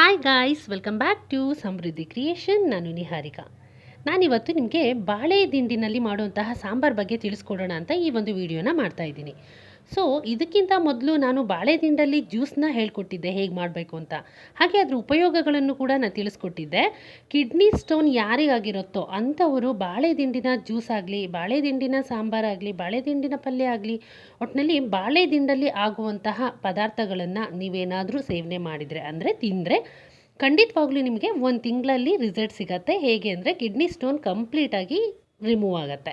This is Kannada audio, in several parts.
Hi guys, welcome back to Samriddhi creation. ನಾನು ನಿಹಾರಿಕಾ. ನಾನಿವತ್ತು ನಿಮಗೆ ಬಾಳೆ ದಿಂಡಿನಲ್ಲಿ ಮಾಡುವಂತಹ ಸಾಂಬಾರ್ ಬಗ್ಗೆ ತಿಳಿಸ್ಕೊಡೋಣ ಅಂತ ಈ ಒಂದು ವಿಡಿಯೋನ ಮಾಡ್ತಾ ಇದ್ದೀನಿ. ಸೊ ಇದಕ್ಕಿಂತ ಮೊದಲು ನಾನು ಬಾಳೆ ದಿಂಡಲ್ಲಿ ಜ್ಯೂಸನ್ನ ಹೇಳ್ಕೊಟ್ಟಿದ್ದೆ ಹೇಗೆ ಮಾಡಬೇಕು ಅಂತ. ಹಾಗೆ ಅದ್ರ ಉಪಯೋಗಗಳನ್ನು ಕೂಡ ನಾನು ತಿಳಿಸ್ಕೊಟ್ಟಿದ್ದೆ. ಕಿಡ್ನಿ ಸ್ಟೋನ್ ಯಾರಿಗಾಗಿರುತ್ತೋ ಅಂಥವರು ಬಾಳೆ ದಿಂಡಿನ ಜ್ಯೂಸ್ ಆಗಲಿ, ಬಾಳೆ ದಿಂಡಿನ ಸಾಂಬಾರಾಗಲಿ, ಬಾಳೆ ದಿಂಡಿನ ಪಲ್ಯ ಆಗಲಿ, ಒಟ್ಟಿನಲ್ಲಿ ಬಾಳೆ ದಿಂಡಲ್ಲಿ ಆಗುವಂತಹ ಪದಾರ್ಥಗಳನ್ನು ನೀವೇನಾದರೂ ಸೇವನೆ ಮಾಡಿದರೆ ಅಂದರೆ ತಿಂದರೆ ಖಂಡಿತವಾಗ್ಲೂ ನಿಮಗೆ ಒಂದು ತಿಂಗಳಲ್ಲಿ ರಿಸಲ್ಟ್ ಸಿಗತ್ತೆ. ಹೇಗೆ ಅಂದರೆ ಕಿಡ್ನಿ ಸ್ಟೋನ್ ಕಂಪ್ಲೀಟಾಗಿ ರಿಮೂವ್ ಆಗುತ್ತೆ.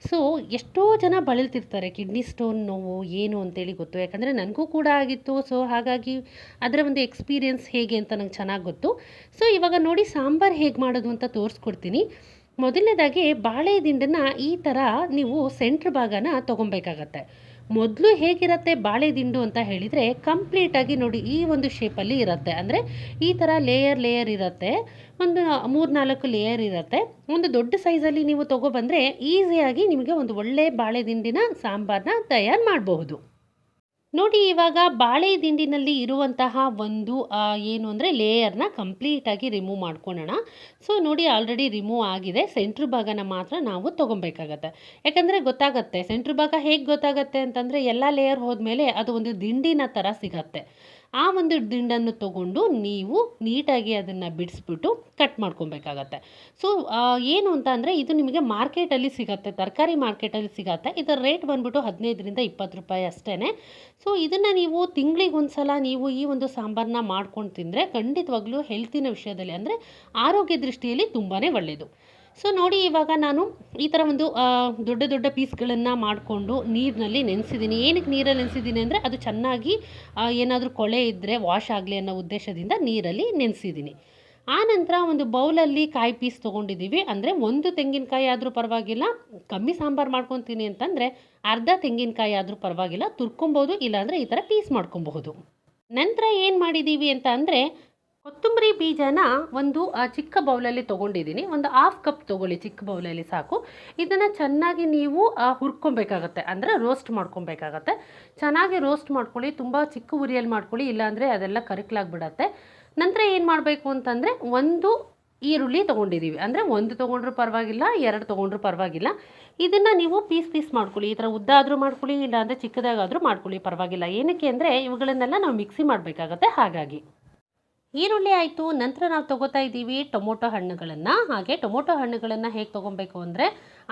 ಸೊ ಎಷ್ಟೋ ಜನ ಬಳಲ್ತಿರ್ತಾರೆ ಕಿಡ್ನಿ ಸ್ಟೋನ್ ನೋವು ಏನು ಅಂತೇಳಿ ಗೊತ್ತು, ಯಾಕಂದರೆ ನನಗೂ ಕೂಡ ಆಗಿತ್ತು. ಸೊ ಹಾಗಾಗಿ ಅದರ ಒಂದು ಎಕ್ಸ್ಪೀರಿಯೆನ್ಸ್ ಹೇಗೆ ಅಂತ ನಂಗೆ ಚೆನ್ನಾಗಿ ಗೊತ್ತು. ಸೊ ಇವಾಗ ನೋಡಿ ಸಾಂಬಾರು ಹೇಗೆ ಮಾಡೋದು ಅಂತ ತೋರಿಸ್ಕೊಡ್ತೀನಿ. ಮೊದಲನೇದಾಗಿ ಬಾಳೆ ದಿಂಡನ್ನು ಈ ಥರ ನೀವು ಸೆಂಟ್ರ್ ಭಾಗನ ತೊಗೊಬೇಕಾಗತ್ತೆ. ಮೊದಲು ಹೇಗಿರುತ್ತೆ ಬಾಳೆ ದಿಂಡು ಅಂತ ಹೇಳಿದರೆ ಕಂಪ್ಲೀಟಾಗಿ ನೋಡಿ ಈ ಒಂದು ಶೇಪಲ್ಲಿ ಇರುತ್ತೆ. ಅಂದರೆ ಈ ಥರ ಲೇಯರ್ ಇರುತ್ತೆ. ಒಂದು 3-4 ಲೇಯರ್ ಇರುತ್ತೆ. ಒಂದು ದೊಡ್ಡ ಸೈಜಲ್ಲಿ ನೀವು ತೊಗೊಬಂದರೆ ಈಸಿಯಾಗಿ ನಿಮಗೆ ಒಂದು ಒಳ್ಳೆ ಬಾಳೆ ದಿಂಡಿನ ಸಾಂಬಾರನ್ನ ತಯಾರು ಮಾಡಬಹುದು. ನೋಡಿ ಇವಾಗ ಬಾಳೆ ದಿಂಡಿನಲ್ಲಿ ಇರುವಂತಹ ಒಂದು ಏನು ಅಂದರೆ ಲೇಯರ್ನ ಕಂಪ್ಲೀಟಾಗಿ ರಿಮೂವ್ ಮಾಡ್ಕೊಳ್ಳೋಣ. ಸೊ ನೋಡಿ ಆಲ್ರೆಡಿ ರಿಮೂವ್ ಆಗಿದೆ. ಸೆಂಟ್ರ್ ಭಾಗನ ಮಾತ್ರ ನಾವು ತೊಗೊಬೇಕಾಗತ್ತೆ. ಯಾಕಂದರೆ ಗೊತ್ತಾಗತ್ತೆ ಸೆಂಟ್ರ್ ಭಾಗ ಹೇಗೆ ಗೊತ್ತಾಗತ್ತೆ ಅಂತಂದರೆ ಎಲ್ಲ ಲೇಯರ್ ಹೋದ್ಮೇಲೆ ಅದು ಒಂದು ದಿಂಡಿನ ಥರ ಸಿಗತ್ತೆ. ಆ ಒಂದು ದಿಂಡನ್ನು ತೊಗೊಂಡು ನೀವು ನೀಟಾಗಿ ಅದನ್ನು ಬಿಡಿಸ್ಬಿಟ್ಟು ಕಟ್ ಮಾಡ್ಕೊಬೇಕಾಗತ್ತೆ. ಸೊ ಏನು ಅಂತ ಅಂದರೆ ಇದು ನಿಮಗೆ ಮಾರ್ಕೆಟಲ್ಲಿ ಸಿಗತ್ತೆ, ತರಕಾರಿ ಮಾರ್ಕೆಟಲ್ಲಿ ಸಿಗತ್ತೆ. ಇದರ ರೇಟ್ ಬಂದ್ಬಿಟ್ಟು 15-20 ರೂಪಾಯಿ ಅಷ್ಟೇ. ಸೊ ಇದನ್ನು ನೀವು ತಿಂಗಳಿಗೊಂದು ಸಲ ನೀವು ಈ ಒಂದು ಸಾಂಬಾರನ್ನ ಮಾಡ್ಕೊಂಡು ತಿಂದರೆ ಖಂಡಿತವಾಗ್ಲೂ ಹೆಲ್ತಿನ ವಿಷಯದಲ್ಲಿ ಅಂದರೆ ಆರೋಗ್ಯ ದೃಷ್ಟಿಯಲ್ಲಿ ತುಂಬಾ ಒಳ್ಳೆಯದು. ಸೊ ನೋಡಿ ಇವಾಗ ನಾನು ಈ ಥರ ಒಂದು ದೊಡ್ಡ ಪೀಸ್ಗಳನ್ನು ಮಾಡಿಕೊಂಡು ನೀರಿನಲ್ಲಿ ನೆನೆಸಿದ್ದೀನಿ. ಏನಕ್ಕೆ ನೀರಲ್ಲಿ ನೆನೆಸಿದ್ದೀನಿ ಅಂದರೆ ಅದು ಚೆನ್ನಾಗಿ ಏನಾದರೂ ಕೊಳೆ ಇದ್ದರೆ ವಾಶ್ ಆಗಲಿ ಅನ್ನೋ ಉದ್ದೇಶದಿಂದ ನೀರಲ್ಲಿ ನೆನೆಸಿದ್ದೀನಿ. ಆನಂತರ ಒಂದು ಬೌಲಲ್ಲಿ ಕಾಯಿ ಪೀಸ್ ತೊಗೊಂಡಿದ್ದೀವಿ. ಅಂದರೆ ಒಂದು ತೆಂಗಿನಕಾಯಿ ಆದರೂ ಪರವಾಗಿಲ್ಲ, ಕಮ್ಮಿ ಸಾಂಬಾರು ಮಾಡ್ಕೊತೀನಿ ಅಂತಂದರೆ ಅರ್ಧ ತೆಂಗಿನಕಾಯಿ ಆದರೂ ಪರವಾಗಿಲ್ಲ, ತುರ್ಕೊಬೋದು, ಇಲ್ಲಾಂದರೆ ಈ ಥರ ಪೀಸ್ ಮಾಡ್ಕೊಬಹುದು. ನಂತರ ಏನು ಮಾಡಿದ್ದೀವಿ ಅಂತ ಅಂದರೆ ಕೊತ್ತಂಬರಿ ಬೀಜನ ಒಂದು ಚಿಕ್ಕ ಬೌಲಲ್ಲಿ ತೊಗೊಂಡಿದ್ದೀನಿ. ಒಂದು 1/2 ಕಪ್ ತೊಗೊಳ್ಳಿ, ಚಿಕ್ಕ ಬೌಲಲ್ಲಿ ಸಾಕು. ಇದನ್ನು ಚೆನ್ನಾಗಿ ನೀವು ಹುರ್ಕೊಬೇಕಾಗತ್ತೆ, ಅಂದರೆ ರೋಸ್ಟ್ ಮಾಡ್ಕೊಬೇಕಾಗತ್ತೆ. ಚೆನ್ನಾಗಿ ರೋಸ್ಟ್ ಮಾಡ್ಕೊಳ್ಳಿ, ತುಂಬ ಚಿಕ್ಕ ಉರಿಯಲ್ಲಿ ಮಾಡ್ಕೊಳ್ಳಿ, ಇಲ್ಲಾಂದರೆ ಅದೆಲ್ಲ ಕರಕಲಾಗ್ಬಿಡತ್ತೆ. ನಂತರ ಏನು ಮಾಡಬೇಕು ಅಂತಂದರೆ ಒಂದು ಈರುಳ್ಳಿ ತೊಗೊಂಡಿದ್ದೀವಿ. ಅಂದರೆ ಒಂದು ತೊಗೊಂಡ್ರೂ ಪರವಾಗಿಲ್ಲ, 2 ತೊಗೊಂಡ್ರೂ ಪರವಾಗಿಲ್ಲ. ಇದನ್ನು ನೀವು ಪೀಸ್ ಮಾಡ್ಕೊಳ್ಳಿ. ಈ ಥರ ಉದ್ದ ಆದರೂ ಮಾಡ್ಕೊಳ್ಳಿ, ಇಲ್ಲಾಂದರೆ ಚಿಕ್ಕದಾಗಾದರೂ ಮಾಡ್ಕೊಳ್ಳಿ, ಪರವಾಗಿಲ್ಲ. ಏನಕ್ಕೆ ಅಂದರೆ ಇವುಗಳನ್ನೆಲ್ಲ ನಾವು ಮಿಕ್ಸಿ ಮಾಡಬೇಕಾಗತ್ತೆ. ಹಾಗಾಗಿ ಈರುಳ್ಳಿ ಆಯಿತು. ನಂತರ ನಾವು ತೊಗೋತಾ ಇದ್ದೀವಿ ಟೊಮೊಟೊ ಹಣ್ಣುಗಳನ್ನು. ಹಾಗೆ ಟೊಮೊಟೊ ಹಣ್ಣುಗಳನ್ನು ಹೇಗೆ ತೊಗೊಬೇಕು ಅಂದರೆ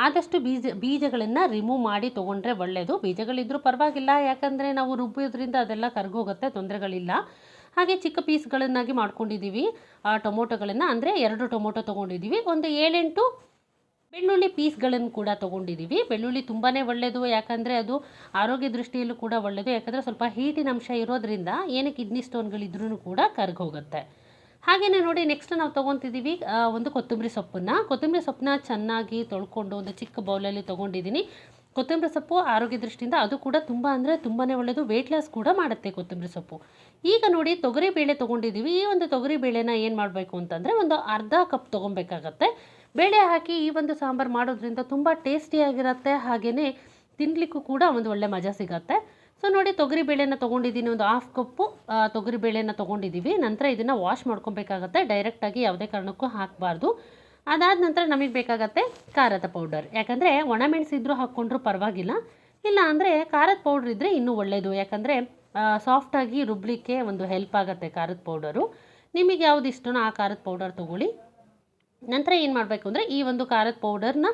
ಆದಷ್ಟು ಬೀಜಗಳನ್ನು ರಿಮೂವ್ ಮಾಡಿ ತೊಗೊಂಡ್ರೆ ಒಳ್ಳೆಯದು. ಬೀಜಗಳಿದ್ದರೂ ಪರವಾಗಿಲ್ಲ, ಯಾಕಂದರೆ ನಾವು ರುಬ್ಬೋದ್ರಿಂದ ಅದೆಲ್ಲ ಕರಗೋಗುತ್ತೆ, ತೊಂದರೆಗಳಿಲ್ಲ. ಹಾಗೆ ಚಿಕ್ಕ ಪೀಸ್ಗಳನ್ನಾಗಿ ಮಾಡ್ಕೊಂಡಿದ್ದೀವಿ ಟೊಮೊಟೊಗಳನ್ನು. ಅಂದರೆ 2 ಟೊಮೊಟೊ ತೊಗೊಂಡಿದ್ದೀವಿ. ಒಂದು 7-8 ಬೆಳ್ಳುಳ್ಳಿ ಪೀಸ್ಗಳನ್ನು ಕೂಡ ತೊಗೊಂಡಿದ್ದೀವಿ. ಬೆಳ್ಳುಳ್ಳಿ ತುಂಬಾ ಒಳ್ಳೆಯದು, ಯಾಕಂದರೆ ಅದು ಆರೋಗ್ಯ ದೃಷ್ಟಿಯಲ್ಲೂ ಕೂಡ ಒಳ್ಳೆಯದು. ಯಾಕಂದರೆ ಸ್ವಲ್ಪ ಹೀಟಿನ ಅಂಶ ಇರೋದ್ರಿಂದ ಏನೇ ಕಿಡ್ನಿ ಸ್ಟೋನ್ಗಳಿದ್ರೂ ಕೂಡ ಕರಗೋಗುತ್ತೆ. ಹಾಗೆಯೇ ನೋಡಿ ನೆಕ್ಸ್ಟ್ ನಾವು ತೊಗೊತಿದ್ದೀವಿ ಒಂದು ಕೊತ್ತಂಬರಿ ಸೊಪ್ಪನ್ನ ಚೆನ್ನಾಗಿ ತೊಳ್ಕೊಂಡು ಒಂದು ಚಿಕ್ಕ ಬೌಲಲ್ಲಿ ತೊಗೊಂಡಿದ್ದೀನಿ. ಕೊತ್ತಂಬರಿ ಸೊಪ್ಪು ಆರೋಗ್ಯ ದೃಷ್ಟಿಯಿಂದ ಅದು ಕೂಡ ತುಂಬ ಅಂದರೆ ತುಂಬಾ ಒಳ್ಳೆಯದು. ವೆಯ್ಟ್ ಲಾಸ್ ಕೂಡ ಮಾಡುತ್ತೆ ಕೊತ್ತಂಬರಿ ಸೊಪ್ಪು. ಈಗ ನೋಡಿ ತೊಗರಿಬೇಳೆ ತೊಗೊಂಡಿದ್ದೀವಿ. ಈ ಒಂದು ತೊಗರಿಬೇಳೆನ ಏನು ಮಾಡಬೇಕು ಅಂತಂದರೆ ಒಂದು ಅರ್ಧ ಕಪ್ ತೊಗೊಬೇಕಾಗತ್ತೆ. ಬೇಳೆ ಹಾಕಿ ಈ ಒಂದು ಸಾಂಬಾರು ಮಾಡೋದ್ರಿಂದ ತುಂಬ ಟೇಸ್ಟಿಯಾಗಿರುತ್ತೆ. ಹಾಗೆಯೇ ತಿನ್ನಲಿಕ್ಕೂ ಕೂಡ ಒಂದು ಒಳ್ಳೆ ಮಜಾ ಸಿಗುತ್ತೆ. ಸೊ ನೋಡಿ ತೊಗರಿಬೇಳೆನ ತೊಗೊಂಡಿದ್ದೀನಿ, ಒಂದು 1/2 ಕಪ್ಪು ತೊಗರಿಬೇಳೆನ ತೊಗೊಂಡಿದ್ದೀವಿ. ನಂತರ ಇದನ್ನು ವಾಶ್ ಮಾಡ್ಕೊಬೇಕಾಗತ್ತೆ. ಡೈರೆಕ್ಟಾಗಿ ಯಾವುದೇ ಕಾರಣಕ್ಕೂ ಹಾಕಬಾರ್ದು. ಅದಾದ ನಂತರ ನಮಗೆ ಬೇಕಾಗತ್ತೆ ಖಾರದ ಪೌಡರ್. ಯಾಕಂದರೆ ಒಣಮೆಣಸಿದ್ರೂ ಹಾಕ್ಕೊಂಡ್ರೂ ಪರವಾಗಿಲ್ಲ, ಇಲ್ಲ ಅಂದರೆ ಖಾರದ ಪೌಡ್ರ್ ಇದ್ದರೆ ಇನ್ನೂ ಒಳ್ಳೆಯದು. ಯಾಕಂದರೆ ಸಾಫ್ಟಾಗಿ ರುಬ್ಲಿಕ್ಕೆ ಒಂದು ಹೆಲ್ಪ್ ಆಗುತ್ತೆ ಖಾರದ ಪೌಡರು. ನಿಮಗೆ ಯಾವುದು ಇಷ್ಟನೋ ಆ ಖಾರದ ಪೌಡರ್ ತೊಗೊಳ್ಳಿ. ನಂತರ ಏನು ಮಾಡಬೇಕು ಅಂದರೆ ಈ ಒಂದು ಖಾರದ ಪೌಡರ್ನ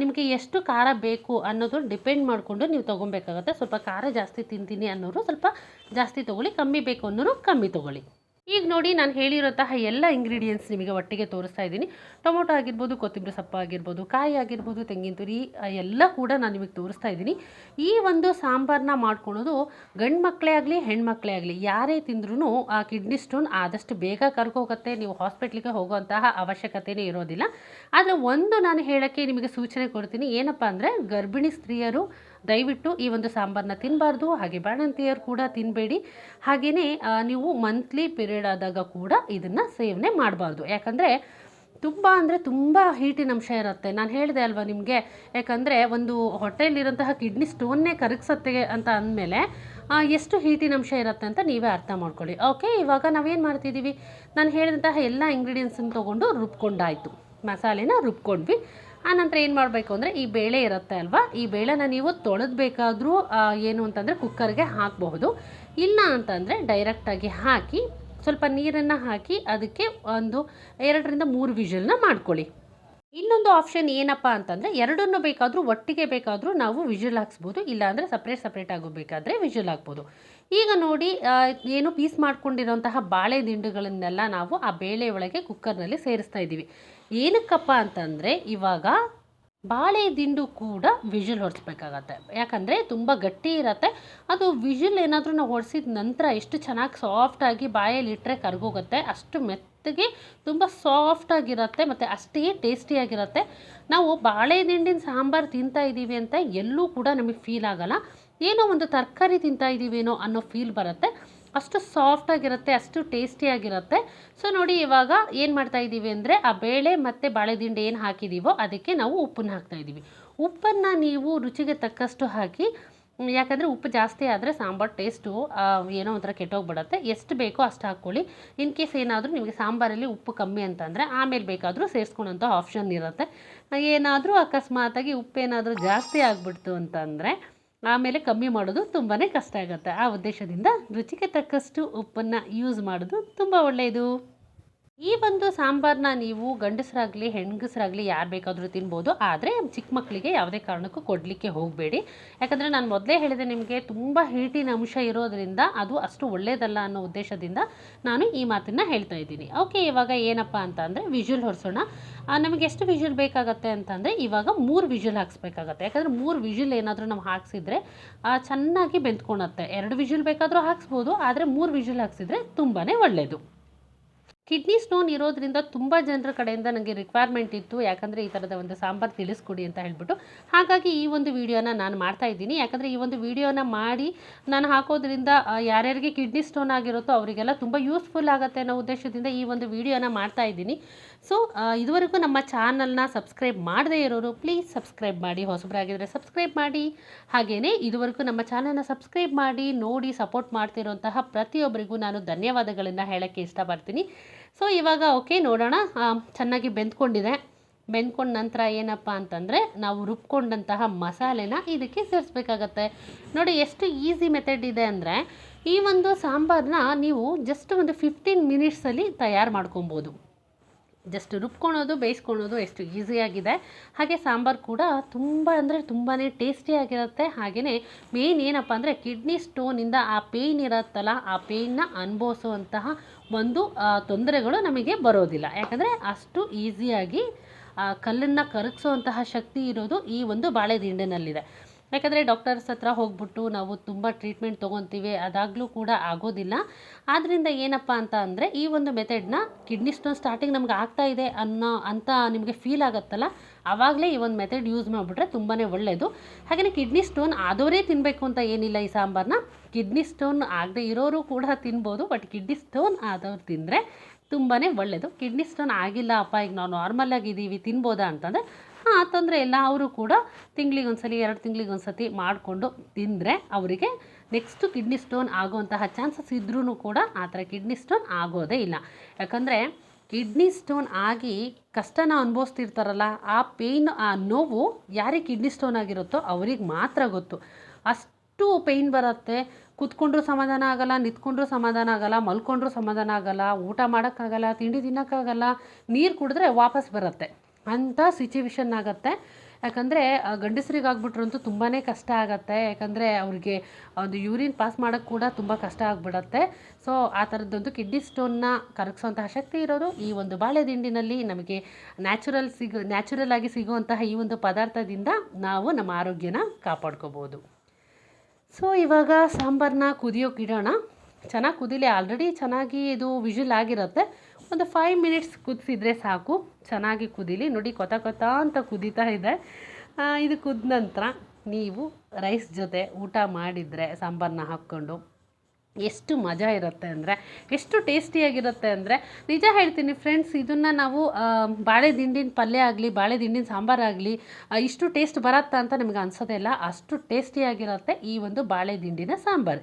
ನಿಮಗೆ ಎಷ್ಟು ಖಾರ ಬೇಕು ಅನ್ನೋದು ಡಿಪೆಂಡ್ ಮಾಡಿಕೊಂಡು ನೀವು ತೊಗೊಬೇಕಾಗತ್ತೆ. ಸ್ವಲ್ಪ ಖಾರ ಜಾಸ್ತಿ ತಿಂತೀನಿ ಅನ್ನೋರು ಸ್ವಲ್ಪ ಜಾಸ್ತಿ ತೊಗೊಳ್ಳಿ, ಕಮ್ಮಿ ಬೇಕು ಅನ್ನೋರು ಕಮ್ಮಿ ತೊಗೊಳ್ಳಿ. ಈಗ ನೋಡಿ ನಾನು ಹೇಳಿರೋಂತಹ ಎಲ್ಲ ಇಂಗ್ರೀಡಿಯೆಂಟ್ಸ್ ನಿಮಗೆ ಒಟ್ಟಿಗೆ ತೋರಿಸ್ತಾ ಇದ್ದೀನಿ. ಟೊಮೊಟೊ ಆಗಿರ್ಬೋದು, ಕೊತ್ತಂಬರಿ ಸೊಪ್ಪು ಆಗಿರ್ಬೋದು, ಕಾಯಿ ಆಗಿರ್ಬೋದು, ತೆಂಗಿನ ತುರಿ ಎಲ್ಲ ಕೂಡ ನಾನು ನಿಮಗೆ ತೋರಿಸ್ತಾ ಇದ್ದೀನಿ. ಈ ಒಂದು ಸಾಂಬಾರನ್ನ ಮಾಡ್ಕೊಳ್ಳೋದು ಗಂಡು ಮಕ್ಕಳೇ ಆಗಲಿ ಹೆಣ್ಮಕ್ಳೇ ಆಗಲಿ ಯಾರೇ ತಿಂದ್ರೂ ಆ ಕಿಡ್ನಿ ಸ್ಟೋನ್ ಆದಷ್ಟು ಬೇಗ ಕರ್ಕೋಗುತ್ತೆ. ನೀವು ಹಾಸ್ಪಿಟ್ಲಿಗೆ ಹೋಗುವಂತಹ ಅವಶ್ಯಕತೆಯೇ ಇರೋದಿಲ್ಲ. ಆದರೆ ಒಂದು ನಾನು ಹೇಳೋಕ್ಕೆ ನಿಮಗೆ ಸೂಚನೆ ಕೊಡ್ತೀನಿ, ಏನಪ್ಪ ಅಂದರೆ ಗರ್ಭಿಣಿ ಸ್ತ್ರೀಯರು ದಯವಿಟ್ಟು ಈ ಒಂದು ಸಾಂಬಾರನ್ನ ತಿನ್ನಬಾರ್ದು. ಹಾಗೆ ಬಾಣಂತಿಯರು ಕೂಡ ತಿನ್ನಬೇಡಿ. ಹಾಗೆಯೇ ನೀವು ಮಂತ್ಲಿ ಪೀರಿಯಡ್ ಆದಾಗ ಕೂಡ ಇದನ್ನು ಸೇವನೆ ಮಾಡಬಾರ್ದು. ಯಾಕಂದರೆ ತುಂಬ ಅಂದರೆ ತುಂಬ ಹೀಟಿನ ಅಂಶ ಇರುತ್ತೆ. ನಾನು ಹೇಳಿದೆ ಅಲ್ವಾ ನಿಮಗೆ, ಯಾಕಂದರೆ ಒಂದು ಹೊಟ್ಟೆಯಲ್ಲಿರೋಂತಹ ಕಿಡ್ನಿ ಸ್ಟೋನ್ನೇ ಕರಗಿಸತ್ತೆ ಅಂತ ಅಂದಮೇಲೆ ಎಷ್ಟು ಹೀಟಿನ ಅಂಶ ಇರುತ್ತೆ ಅಂತ ನೀವೇ ಅರ್ಥ ಮಾಡ್ಕೊಳ್ಳಿ. ಓಕೆ, ಇವಾಗ ನಾವೇನು ಮಾಡ್ತಿದ್ದೀವಿ, ನಾನು ಹೇಳಿದಂತಹ ಎಲ್ಲ ಇಂಗ್ರೀಡಿಯೆಂಟ್ಸನ್ನು ತೊಗೊಂಡು ರುಬ್ಕೊಂಡಾಯಿತು, ಮಸಾಲೆನ ರುಬ್ಕೊಂಡ್ವಿ. ಆನಂತರ ಏನು ಮಾಡಬೇಕು ಅಂದರೆ, ಈ ಬೇಳೆ ಇರುತ್ತೆ ಅಲ್ವಾ, ಈ ಬೇಳೆನ ನೀವು ತೊಳೆದ್ಬೇಕಾದ್ರೂ ಏನು ಅಂತಂದರೆ ಕುಕ್ಕರ್ಗೆ ಹಾಕಬಹುದು. ಇಲ್ಲ ಅಂತಂದರೆ ಡೈರೆಕ್ಟಾಗಿ ಹಾಕಿ ಸ್ವಲ್ಪ ನೀರನ್ನು ಹಾಕಿ ಅದಕ್ಕೆ ಒಂದು 2-3 ವಿಷಲ್ನ ಮಾಡ್ಕೊಳ್ಳಿ. ಇನ್ನೊಂದು ಆಪ್ಷನ್ ಏನಪ್ಪ ಅಂತಂದರೆ, ಎರಡನ್ನೂ ಬೇಕಾದರೂ ಒಟ್ಟಿಗೆ ಬೇಕಾದರೂ ನಾವು ವಿಷಲ್ ಹಾಕ್ಸ್ಬೋದು, ಇಲ್ಲಾಂದರೆ ಸಪ್ರೇಟ್ ಆಗಬೇಕಾದ್ರೆ ವಿಷಲ್ ಹಾಕ್ಬೋದು. ಈಗ ನೋಡಿ, ಏನು ಪೀಸ್ ಮಾಡ್ಕೊಂಡಿರೋಂತಹ ಬಾಳೆ ದಿಂಡುಗಳನ್ನೆಲ್ಲ ನಾವು ಆ ಬೇಳೆ ಒಳಗೆ ಕುಕ್ಕರ್ನಲ್ಲಿ ಸೇರಿಸ್ತಾ ಇದ್ದೀವಿ. ಏನಕ್ಕಪ್ಪ ಅಂತಂದರೆ, ಇವಾಗ ಬಾಳೆ ದಿಂಡು ಕೂಡ ವಿಷಲ್ ಹೊಡಿಸ್ಬೇಕಾಗತ್ತೆ. ಯಾಕಂದರೆ ತುಂಬ ಗಟ್ಟಿ ಇರುತ್ತೆ. ಅದು ವಿಷಲ್ ಏನಾದರೂ ನಾವು ಹೊಡೆಸಿದ ನಂತರ ಎಷ್ಟು ಚೆನ್ನಾಗಿ ಸಾಫ್ಟಾಗಿ ಬಾಯಲ್ಲಿ ಇಟ್ಟರೆ ಕರಗೋಗುತ್ತೆ, ಅಷ್ಟು ಮೆತ್ತಗೆ ತುಂಬ ಸಾಫ್ಟಾಗಿರುತ್ತೆ ಮತ್ತು ಅಷ್ಟೇ ಟೇಸ್ಟಿಯಾಗಿರುತ್ತೆ. ನಾವು ಬಾಳೆ ದಿಂಡಿನ ಸಾಂಬಾರು ತಿಂತಾ ಇದ್ದೀವಿ ಅಂತ ಎಲ್ಲೂ ಕೂಡ ನಮಗೆ ಫೀಲ್ ಆಗೋಲ್ಲ. ಏನೋ ಒಂದು ತರಕಾರಿ ತಿಂತಾ ಇದ್ದೀವೇನೋ ಅನ್ನೋ ಫೀಲ್ ಬರುತ್ತೆ. ಅಷ್ಟು ಸಾಫ್ಟಾಗಿರುತ್ತೆ, ಅಷ್ಟು ಟೇಸ್ಟಿಯಾಗಿರುತ್ತೆ. ಸೊ ನೋಡಿ, ಇವಾಗ ಏನು ಮಾಡ್ತಾ ಇದ್ದೀವಿ ಅಂದರೆ, ಆ ಬೇಳೆ ಮತ್ತು ಬಾಳೆ ದಿಂಡು ಏನು ಹಾಕಿದ್ದೀವೋ ಅದಕ್ಕೆ ನಾವು ಉಪ್ಪನ್ನು ಹಾಕ್ತಾಯಿದ್ದೀವಿ. ಉಪ್ಪನ್ನು ನೀವು ರುಚಿಗೆ ತಕ್ಕಷ್ಟು ಹಾಕಿ, ಯಾಕಂದರೆ ಉಪ್ಪು ಜಾಸ್ತಿ ಆದರೆ ಸಾಂಬಾರು ಟೇಸ್ಟು ಏನೋ ಒಂಥರ ಕೆಟ್ಟೋಗ್ಬಿಡುತ್ತೆ. ಎಷ್ಟು ಬೇಕೋ ಅಷ್ಟು ಹಾಕ್ಕೊಳ್ಳಿ. ಇನ್ ಕೇಸ್ ಏನಾದರೂ ನಿಮಗೆ ಸಾಂಬಾರಲ್ಲಿ ಉಪ್ಪು ಕಮ್ಮಿ ಅಂತಂದರೆ ಆಮೇಲೆ ಬೇಕಾದರೂ ಸೇರಿಸ್ಕೊಳ್ಳೋಂಥ ಆಪ್ಷನ್ ಇರುತ್ತೆ. ಏನಾದರೂ ಅಕಸ್ಮಾತಾಗಿ ಉಪ್ಪೇನಾದರೂ ಜಾಸ್ತಿ ಆಗಿಬಿಡ್ತು ಅಂತಂದರೆ ಆಮೇಲೆ ಕಮ್ಮಿ ಮಾಡೋದು ತುಂಬಾ ಕಷ್ಟ ಆಗುತ್ತೆ. ಆ ಉದ್ದೇಶದಿಂದ ರುಚಿಗೆ ತಕ್ಕಷ್ಟು ಉಪ್ಪನ್ನು ಯೂಸ್ ಮಾಡೋದು ತುಂಬ ಒಳ್ಳೆಯದು. ಈ ಒಂದು ಸಾಂಬಾರನ್ನ ನೀವು ಗಂಡಸರಾಗಲಿ ಹೆಂಗಸರಾಗಲಿ ಯಾರು ಬೇಕಾದರೂ ತಿನ್ಬೋದು. ಆದರೆ ಚಿಕ್ಕ ಮಕ್ಕಳಿಗೆ ಯಾವುದೇ ಕಾರಣಕ್ಕೂ ಕೊಡಲಿಕ್ಕೆ ಹೋಗಬೇಡಿ. ಯಾಕಂದರೆ ನಾನು ಮೊದಲೇ ಹೇಳಿದೆ ನಿಮಗೆ, ತುಂಬ ಹೀಟಿನ ಅಂಶ ಇರೋದರಿಂದ ಅದು ಅಷ್ಟು ಒಳ್ಳೆಯದಲ್ಲ ಅನ್ನೋ ಉದ್ದೇಶದಿಂದ ನಾನು ಈ ಮಾತನ್ನು ಹೇಳ್ತಾ ಇದ್ದೀನಿ. ಓಕೆ, ಇವಾಗ ಏನಪ್ಪ ಅಂತ ಅಂದರೆ ವಿಷಲ್ ಹೊರಿಸೋಣ. ನಮಗೆ ಎಷ್ಟು ವಿಷಲ್ ಬೇಕಾಗತ್ತೆ ಅಂತಂದರೆ, ಇವಾಗ 3 ವಿಷಲ್ ಹಾಕ್ಸ್ಬೇಕಾಗತ್ತೆ. ಯಾಕಂದರೆ 3 ವಿಷಲ್ ಏನಾದರೂ ನಾವು ಹಾಕ್ಸಿದ್ರೆ ಚೆನ್ನಾಗಿ ಬೆಂದ್ಕೊಳತ್ತೆ. 2 ವಿಷಲ್ ಬೇಕಾದರೂ ಹಾಕ್ಸ್ಬೋದು, ಆದರೆ 3 ವಿಷಲ್ ಹಾಕ್ಸಿದ್ರೆ ತುಂಬಾ ಒಳ್ಳೆಯದು. ಕಿಡ್ನಿ ಸ್ಟೋನ್ ಇರೋದ್ರಿಂದ ತುಂಬ ಜನರ ಕಡೆಯಿಂದ ನನಗೆ ರಿಕ್ವೈರ್ಮೆಂಟ್ ಇತ್ತು, ಯಾಕಂದರೆ ಈ ಥರದ ಒಂದು ಸಾಂಬಾರು ತಿಳಿಸ್ಕೊಡಿ ಅಂತ ಹೇಳ್ಬಿಟ್ಟು. ಹಾಗಾಗಿ ಈ ಒಂದು ವಿಡಿಯೋನ ನಾನು ಮಾಡ್ತಾ ಇದ್ದೀನಿ. ಯಾಕಂದರೆ ಈ ಒಂದು ವಿಡಿಯೋನ ಮಾಡಿ ನಾನು ಹಾಕೋದ್ರಿಂದ ಯಾರ್ಯಾರಿಗೆ ಕಿಡ್ನಿ ಸ್ಟೋನ್ ಆಗಿರುತ್ತೋ ಅವರಿಗೆಲ್ಲ ತುಂಬ ಯೂಸ್ಫುಲ್ ಆಗುತ್ತೆ ಅನ್ನೋ ಉದ್ದೇಶದಿಂದ ಈ ಒಂದು ವಿಡಿಯೋನ ಮಾಡ್ತಾ ಇದ್ದೀನಿ. ಸೊ ಇದುವರೆಗೂ ನಮ್ಮ ಚಾನಲ್ನ ಸಬ್ಸ್ಕ್ರೈಬ್ ಮಾಡದೇ ಇರೋರು ಪ್ಲೀಸ್ ಸಬ್ಸ್ಕ್ರೈಬ್ ಮಾಡಿ, ಹೊಸಬರಾಗಿದ್ದರೆ ಸಬ್ಸ್ಕ್ರೈಬ್ ಮಾಡಿ. ಹಾಗೆಯೇ ಇದುವರೆಗೂ ನಮ್ಮ ಚಾನಲ್ನ ಸಬ್ಸ್ಕ್ರೈಬ್ ಮಾಡಿ ನೋಡಿ ಸಪೋರ್ಟ್ ಮಾಡ್ತಿರೋಂತಹ ಪ್ರತಿಯೊಬ್ಬರಿಗೂ ನಾನು ಧನ್ಯವಾದಗಳನ್ನು ಹೇಳೋಕ್ಕೆ ಇಷ್ಟಪಡ್ತೀನಿ. ಸೊ ಇವಾಗ ಓಕೆ, ನೋಡೋಣ. ಚೆನ್ನಾಗಿ ಬೆಂದ್ಕೊಂಡಿದೆ. ಬೆಂದ್ಕೊಂಡ ನಂತರ ಏನಪ್ಪ ಅಂತಂದರೆ, ನಾವು ರುಬ್ಕೊಂಡಂತಹ ಮಸಾಲೆನ ಇದಕ್ಕೆ ಸೇರಿಸ್ಬೇಕಾಗತ್ತೆ. ನೋಡಿ ಎಷ್ಟು ಈಸಿ ಮೆಥಡ್ ಇದೆ ಅಂದರೆ, ಈ ಒಂದು ಸಾಂಬಾರನ್ನ ನೀವು ಜಸ್ಟ್ ಒಂದು 15 ಮಿನಿಟ್ಸಲ್ಲಿ ತಯಾರು ಮಾಡ್ಕೊಬೋದು. ಜಸ್ಟ್ ರುಬ್ಕೊಳೋದು, ಬೇಯಿಸ್ಕೊಳೋದು ಎಷ್ಟು ಈಸಿಯಾಗಿದೆ. ಹಾಗೆ ಸಾಂಬಾರು ಕೂಡ ತುಂಬ ಅಂದರೆ ತುಂಬಾ ಟೇಸ್ಟಿಯಾಗಿರುತ್ತೆ. ಹಾಗೆಯೇ ಮೇಯ್ನ್ ಏನಪ್ಪ ಅಂದರೆ, ಕಿಡ್ನಿ ಸ್ಟೋನಿಂದ ಆ ಪೇಯ್ನ್ ಇರುತ್ತಲ್ಲ, ಆ ಪೇಯ್ನ ಅನುಭವಿಸುವಂತಹ ಒಂದು ತೊಂದರೆಗಳು ನಮಗೆ ಬರೋದಿಲ್ಲ. ಯಾಕಂದರೆ ಅಷ್ಟು ಈಸಿಯಾಗಿ ಕಲ್ಲನ್ನು ಕರಗಿಸೋವಂತಹ ಶಕ್ತಿ ಇರೋದು ಈ ಒಂದು ಬಾಳೆ ದಿಂಡಿನಲ್ಲಿದೆ. ಯಾಕಂದರೆ ಡಾಕ್ಟರ್ಸ್ ಹತ್ರ ಹೋಗ್ಬಿಟ್ಟು ನಾವು ತುಂಬ ಟ್ರೀಟ್ಮೆಂಟ್ ತೊಗೊತೀವಿ, ಅದಾಗಲೂ ಕೂಡ ಆಗೋದಿಲ್ಲ. ಆದ್ದರಿಂದ ಏನಪ್ಪ ಅಂತ ಅಂದರೆ, ಈ ಒಂದು ಮೆಥಡ್ನ ಕಿಡ್ನಿ ಸ್ಟೋನ್ ಸ್ಟಾರ್ಟಿಂಗ್ ನಮ್ಗೆ ಆಗ್ತಾ ಇದೆ ಅಂತ ನಿಮಗೆ ಫೀಲ್ ಆಗುತ್ತಲ್ಲ, ಆವಾಗಲೇ ಈ ಒಂದು ಮೆಥಡ್ ಯೂಸ್ ಮಾಡಿಬಿಟ್ರೆ ತುಂಬಾ ಒಳ್ಳೆಯದು. ಹಾಗೆಯೇ ಕಿಡ್ನಿ ಸ್ಟೋನ್ ಆದವರೇ ತಿನ್ನಬೇಕು ಅಂತ ಏನಿಲ್ಲ ಈ ಸಾಂಬಾರನ್ನ. ಕಿಡ್ನಿ ಸ್ಟೋನ್ ಆಗದೆ ಇರೋರು ಕೂಡ ತಿನ್ಬೋದು, ಬಟ್ ಕಿಡ್ನಿ ಸ್ಟೋನ್ ಆದವ್ರು ತಿಂದರೆ ತುಂಬಾ ಒಳ್ಳೆಯದು. ಕಿಡ್ನಿ ಸ್ಟೋನ್ ಆಗಿಲ್ಲ ಅಪ್ಪ, ಈಗ ನಾವು ನಾರ್ಮಲ್ ಆಗಿದ್ದೀವಿ ತಿನ್ಬೋದಾ ಅಂತಂದರೆ ತೊಂದರೆ ಇಲ್ಲ. ಅವರು ಕೂಡ ತಿಂಗಳಿಗೊಂದ್ಸಲಿ 2 ತಿಂಗಳಿಗೊಂದ್ಸತಿ ಮಾಡಿಕೊಂಡು ತಿಂದರೆ ಅವರಿಗೆ ನೆಕ್ಸ್ಟು ಕಿಡ್ನಿ ಸ್ಟೋನ್ ಆಗುವಂತಹ ಚಾನ್ಸಸ್ ಇದ್ರೂ ಕೂಡ ಆ ಥರ ಕಿಡ್ನಿ ಸ್ಟೋನ್ ಆಗೋದೇ ಇಲ್ಲ. ಯಾಕಂದರೆ ಕಿಡ್ನಿ ಸ್ಟೋನ್ ಆಗಿ ಕಷ್ಟನ ಅನುಭವಿಸ್ತಿರ್ತಾರಲ್ಲ, ಆ ಪೇಯ್ನ್, ಆ ನೋವು ಯಾರಿಗೆ ಕಿಡ್ನಿ ಸ್ಟೋನ್ ಆಗಿರುತ್ತೋ ಅವ್ರಿಗೆ ಮಾತ್ರ ಗೊತ್ತು. ಅಷ್ಟು ಪೇಯ್ನ್ ಬರುತ್ತೆ. ಕೂತ್ಕೊಂಡ್ರೂ ಸಮಾಧಾನ ಆಗೋಲ್ಲ, ನಿಂತ್ಕೊಂಡ್ರೂ ಸಮಾಧಾನ ಆಗೋಲ್ಲ, ಮಲ್ಕೊಂಡ್ರೂ ಸಮಾಧಾನ ಆಗೋಲ್ಲ, ಊಟ ಮಾಡೋಕ್ಕಾಗಲ್ಲ, ತಿಂಡಿ ತಿನ್ನೋಕ್ಕಾಗಲ್ಲ, ನೀರು ಕುಡಿದ್ರೆ ವಾಪಸ್ ಬರುತ್ತೆ ಅಂಥ ಸಿಚುವೇಶನ್ ಆಗುತ್ತೆ. ಯಾಕಂದರೆ ಗಂಡಸರಿಗಾಗ್ಬಿಟ್ರಂತೂ ತುಂಬಾ ಕಷ್ಟ ಆಗುತ್ತೆ. ಯಾಕಂದರೆ ಅವ್ರಿಗೆ ಒಂದು ಯೂರಿನ್ ಪಾಸ್ ಮಾಡೋಕ್ಕೆ ಕೂಡ ತುಂಬ ಕಷ್ಟ ಆಗಿಬಿಡತ್ತೆ. ಸೊ ಆ ಥರದ್ದೊಂದು ಕಿಡ್ನಿ ಸ್ಟೋನ್ನ ಕರಗಿಸೋಂತಹ ಶಕ್ತಿ ಇರೋದು ಈ ಒಂದು ಬಾಳೆ ದಿಂಡಿನಲ್ಲಿ ನಮಗೆ ನ್ಯಾಚುರಲ್ ಆಗಿ ಸಿಗುವಂತಹ ಈ ಒಂದು ಪದಾರ್ಥದಿಂದ ನಾವು ನಮ್ಮ ಆರೋಗ್ಯನ ಕಾಪಾಡ್ಕೋಬೋದು. ಸೊ ಇವಾಗ ಸಾಂಬಾರನ್ನ ಕುದಿಯೋಕ್ಕಿಡೋಣ. ಚೆನ್ನಾಗಿ ಕುದೀಲಿ. ಆಲ್ರೆಡಿ ಚೆನ್ನಾಗಿ ಇದು ವಿಷಲ್ ಆಗಿರುತ್ತೆ. ಒಂದು 5 ಮಿನಿಟ್ಸ್ ಕುದಿಸಿದ್ರೆ ಸಾಕು. ಚೆನ್ನಾಗಿ ಕುದೀಲಿ. ನೋಡಿ, ಕೊತ ಅಂತ ಕುದೀತಾ ಇದೆ. ಇದು ಕುದ ನಂತರ ನೀವು ರೈಸ್ ಜೊತೆ ಊಟ ಮಾಡಿದರೆ, ಸಾಂಬಾರನ್ನ ಹಾಕ್ಕೊಂಡು ಎಷ್ಟು ಮಜಾ ಇರುತ್ತೆ ಅಂದರೆ, ಎಷ್ಟು ಟೇಸ್ಟಿಯಾಗಿರುತ್ತೆ ಅಂದರೆ, ನಿಜ ಹೇಳ್ತೀನಿ ಫ್ರೆಂಡ್ಸ್, ಇದನ್ನು ನಾವು ಬಾಳೆ ದಿಂಡಿನ ಪಲ್ಯ ಆಗಲಿ, ಬಾಳೆ ದಿಂಡಿನ ಸಾಂಬಾರಾಗಲಿ ಇಷ್ಟು ಟೇಸ್ಟ್ ಬರುತ್ತಾ ಅಂತ ನಿಮ್ಗೆ ಅನ್ಸೋದೇ ಇಲ್ಲ. ಅಷ್ಟು ಟೇಸ್ಟಿಯಾಗಿರುತ್ತೆ ಈ ಒಂದು ಬಾಳೆ ದಿಂಡಿನ ಸಾಂಬಾರು.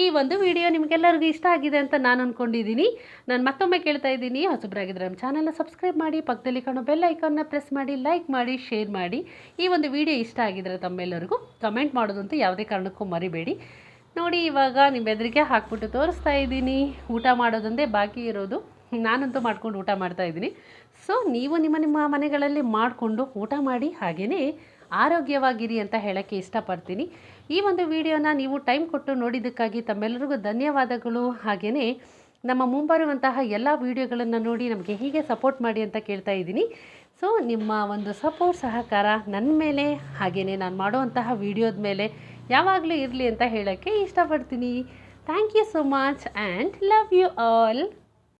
ಈ ಒಂದು ವಿಡಿಯೋ ನಿಮಗೆಲ್ಲರಿಗೂ ಇಷ್ಟ ಆಗಿದೆ ಅಂತ ನಾನು ಅಂದ್ಕೊಂಡಿದ್ದೀನಿ. ನಾನು ಮತ್ತೊಮ್ಮೆ ಕೇಳ್ತಾ ಇದ್ದೀನಿ, ಹೊಸಬರಾಗಿದ್ದರೆ ನಮ್ಮ ಚಾನಲ್ನ ಸಬ್ಸ್ಕ್ರೈಬ್ ಮಾಡಿ, ಪಕ್ಕದಲ್ಲಿ ಕಾಣೋ ಬೆಲ್ ಐಕಾನ್ನ ಪ್ರೆಸ್ ಮಾಡಿ, ಲೈಕ್ ಮಾಡಿ, ಶೇರ್ ಮಾಡಿ. ಈ ಒಂದು ವಿಡಿಯೋ ಇಷ್ಟ ಆಗಿದ್ರೆ ತಮ್ಮೆಲ್ಲರಿಗೂ ಕಮೆಂಟ್ ಮಾಡೋದಂತೂ ಯಾವುದೇ ಕಾರಣಕ್ಕೂ ಮರಿಬೇಡಿ. ನೋಡಿ, ಇವಾಗ ನಿಮ್ಮ ಎದುರಿಗೆ ಹಾಕ್ಬಿಟ್ಟು ತೋರಿಸ್ತಾ ಇದ್ದೀನಿ. ಊಟ ಮಾಡೋದೊಂದೇ ಬಾಕಿ ಇರೋದು. ನಾನಂತೂ ಮಾಡ್ಕೊಂಡು ಊಟ ಮಾಡ್ತಾಯಿದ್ದೀನಿ. ಸೊ ನೀವು ನಿಮ್ಮ ಮನೆಗಳಲ್ಲಿ ಮಾಡಿಕೊಂಡು ಊಟ ಮಾಡಿ, ಹಾಗೆಯೇ ಆರೋಗ್ಯವಾಗಿರಿ ಅಂತ ಹೇಳೋಕ್ಕೆ ಇಷ್ಟಪಡ್ತೀನಿ. ಈ ಒಂದು ವಿಡಿಯೋನ ನೀವು ಟೈಮ್ ಕೊಟ್ಟು ನೋಡಿದ್ದಕ್ಕಾಗಿ ತಮ್ಮೆಲ್ಲರಿಗೂ ಧನ್ಯವಾದಗಳು. ಹಾಗೆಯೇ ನಮ್ಮ ಮುಂಬರುವಂತಹ ಎಲ್ಲ ವಿಡಿಯೋಗಳನ್ನು ನೋಡಿ ನಮಗೆ ಹೀಗೆ ಸಪೋರ್ಟ್ ಮಾಡಿ ಅಂತ ಕೇಳ್ತಾ ಇದ್ದೀನಿ. ಸೊ ನಿಮ್ಮ ಒಂದು ಸಪೋರ್ಟ್, ಸಹಕಾರ ನನ್ನ ಮೇಲೆ, ಹಾಗೆಯೇ ನಾನು ಮಾಡುವಂತಹ ವಿಡಿಯೋದ ಮೇಲೆ ಯಾವಾಗಲೂ ಇರಲಿ ಅಂತ ಹೇಳೋಕ್ಕೆ ಇಷ್ಟಪಡ್ತೀನಿ. Thank you so much and love you all.